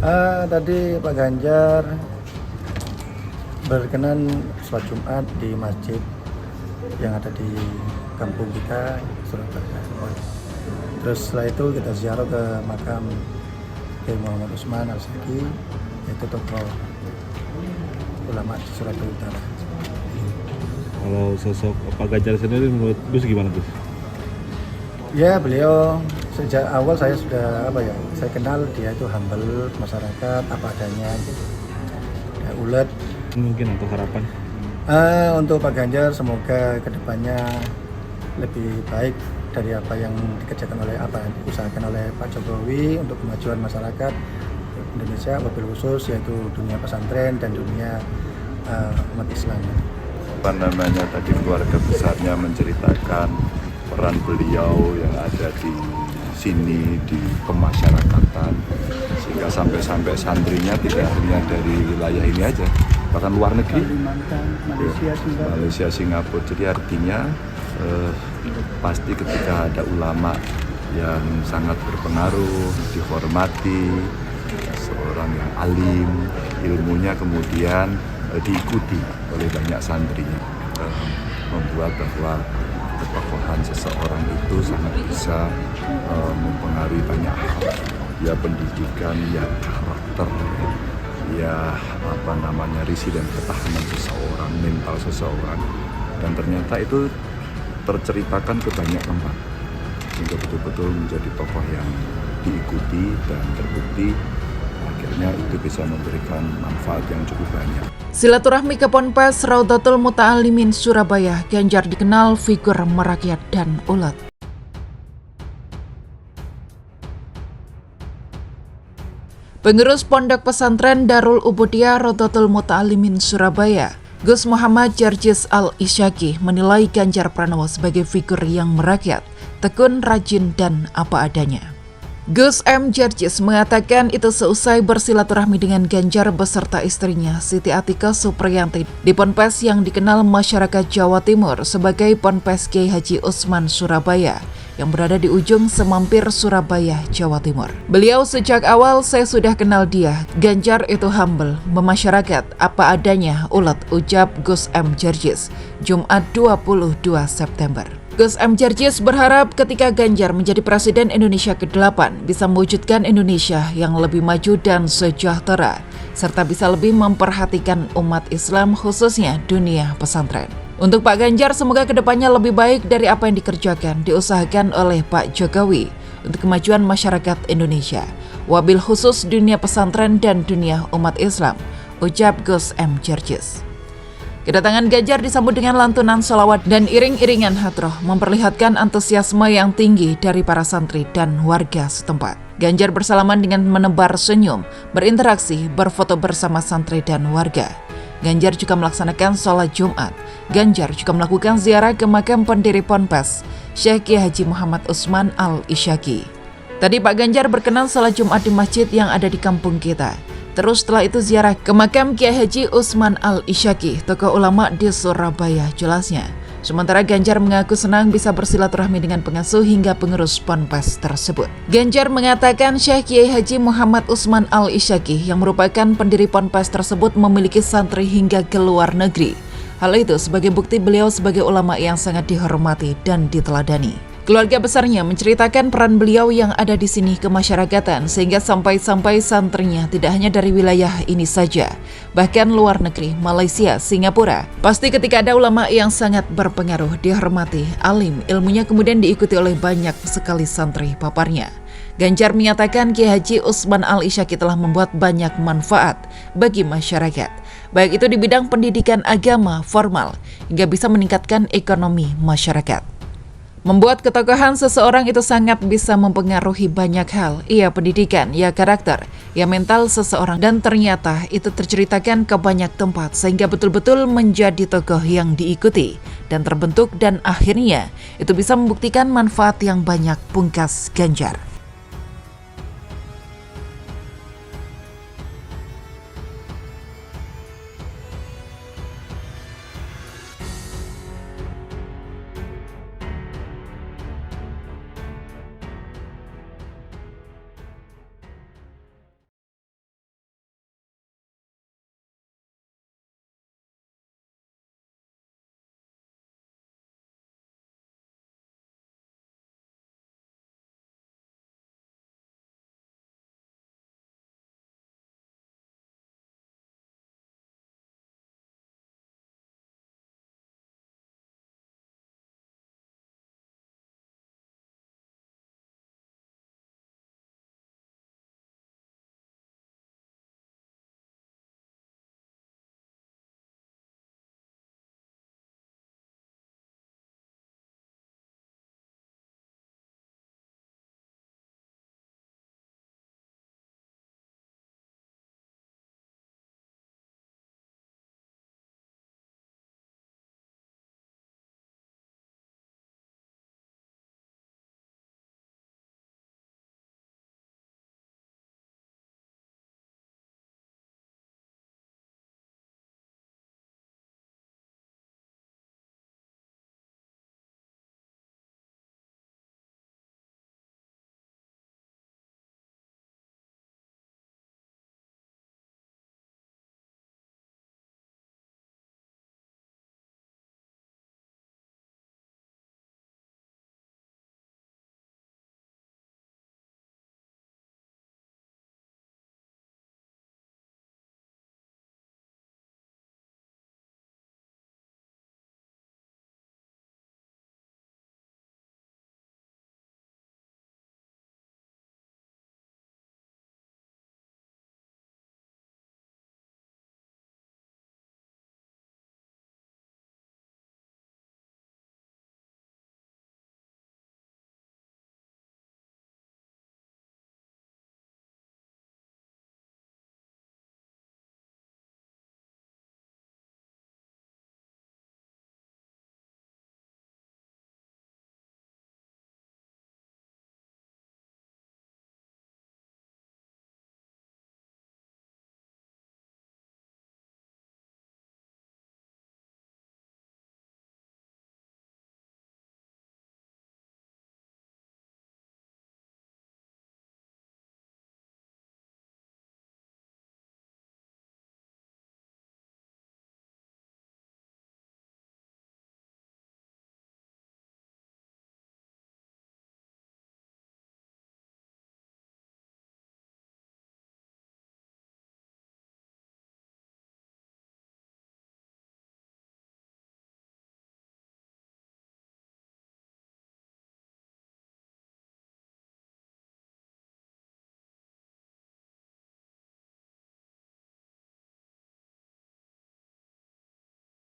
Tadi Pak Ganjar berkenan sholat Jumat di masjid yang ada di kampung kita, Surabaya. Terus setelah itu kita ziarah ke makam Kiai Muhammad Usman Al-Isyaki, yaitu tokoh ulama di Surabaya Utara. Kalau sosok Pak Ganjar sendiri menurut Gus gimana Gus? Ya, beliau sejak awal saya sudah saya kenal dia itu humble masyarakat, apa adanya gitu. Ya, ulet. Mungkin untuk harapan? Untuk Pak Ganjar semoga kedepannya lebih baik dari apa yang dikerjakan oleh diusahakan oleh Pak Jokowi untuk kemajuan masyarakat Indonesia, wabil khusus yaitu dunia pesantren dan dunia umat Islam. Tadi keluarga besarnya menceritakan peran beliau yang ada di sini di pemasyarakatan, sehingga sampai santrinya tidak hanya dari wilayah ini aja, bahkan luar negeri, Malaysia, Singapura. Jadi artinya pasti ketika ada ulama yang sangat berpengaruh, dihormati, seorang yang alim, ilmunya kemudian diikuti oleh banyak santrinya, membuat bahwa ketokohan seseorang itu sangat bisa mempengaruhi banyak hal, ya pendidikan, ya karakter, ya resilien ketahanan seseorang, mental seseorang, dan ternyata itu terceritakan ke banyak tempat sehingga betul-betul menjadi tokoh yang diikuti dan terbukti akhirnya itu bisa memberikan manfaat yang cukup banyak. Silaturahmi ke Ponpes Raudhatul Muta'alimin Surabaya, Ganjar dikenal figur merakyat dan ulet. Pengurus Pondok Pesantren Darul Ubudiyah Raudhatul Muta'alimin Surabaya, Gus Muhammad Jarjis Al-Isyaki menilai Ganjar Pranowo sebagai figur yang merakyat, tekun, rajin, dan apa adanya. Gus M. Jarjis mengatakan itu seusai bersilaturahmi dengan Ganjar beserta istrinya Siti Atika Supriyanti di Ponpes yang dikenal masyarakat Jawa Timur sebagai Ponpes Kiai Haji Usman Surabaya yang berada di ujung semampir Surabaya, Jawa Timur. Beliau sejak awal saya sudah kenal dia. Ganjar itu humble, memasyarakat, apa adanya, ulet, ucap Gus M. Jarjis, Jumat 22 September. Gus M. Jarjis berharap ketika Ganjar menjadi Presiden Indonesia ke-8 bisa mewujudkan Indonesia yang lebih maju dan sejahtera, serta bisa lebih memperhatikan umat Islam khususnya dunia pesantren. Untuk Pak Ganjar semoga kedepannya lebih baik dari apa yang dikerjakan, diusahakan oleh Pak Jokowi untuk kemajuan masyarakat Indonesia, wabil khusus dunia pesantren dan dunia umat Islam, ucap Gus M. Jarjis. Kedatangan Ganjar disambut dengan lantunan sholawat dan iring-iringan hadroh memperlihatkan antusiasme yang tinggi dari para santri dan warga setempat. Ganjar bersalaman dengan menebar senyum, berinteraksi, berfoto bersama santri dan warga. Ganjar juga melaksanakan sholat Jumat. Ganjar juga melakukan ziarah ke makam pendiri Ponpes, Syekh Kiai Haji Muhammad Usman Al-Isyaki. Tadi Pak Ganjar berkenan sholat Jumat di masjid yang ada di kampung kita. Terus setelah itu ziarah ke makam Kiai Haji Usman Al-Isyaki, tokoh ulama di Surabaya, jelasnya. Sementara Ganjar mengaku senang bisa bersilaturahmi dengan pengasuh hingga pengurus Ponpes tersebut. Ganjar mengatakan Syekh Kiai Haji Muhammad Usman Al-Isyaki yang merupakan pendiri Ponpes tersebut memiliki santri hingga ke luar negeri. Hal itu sebagai bukti beliau sebagai ulama yang sangat dihormati dan diteladani. Keluarga besarnya menceritakan peran beliau yang ada di sini kemasyarakatan sehingga sampai-sampai santrinya tidak hanya dari wilayah ini saja, bahkan luar negeri, Malaysia, Singapura. Pasti ketika ada ulama yang sangat berpengaruh, dihormati, alim, ilmunya kemudian diikuti oleh banyak sekali santri paparnya. Ganjar menyatakan Kiai Haji Usman Al-Isyaki telah membuat banyak manfaat bagi masyarakat, baik itu di bidang pendidikan agama formal hingga bisa meningkatkan ekonomi masyarakat. Membuat ketokohan seseorang itu sangat bisa mempengaruhi banyak hal, ia pendidikan, ia karakter, ia mental seseorang, dan ternyata itu terceritakan ke banyak tempat sehingga betul-betul menjadi tokoh yang diikuti dan terbentuk dan akhirnya itu bisa membuktikan manfaat yang banyak, pungkas Ganjar.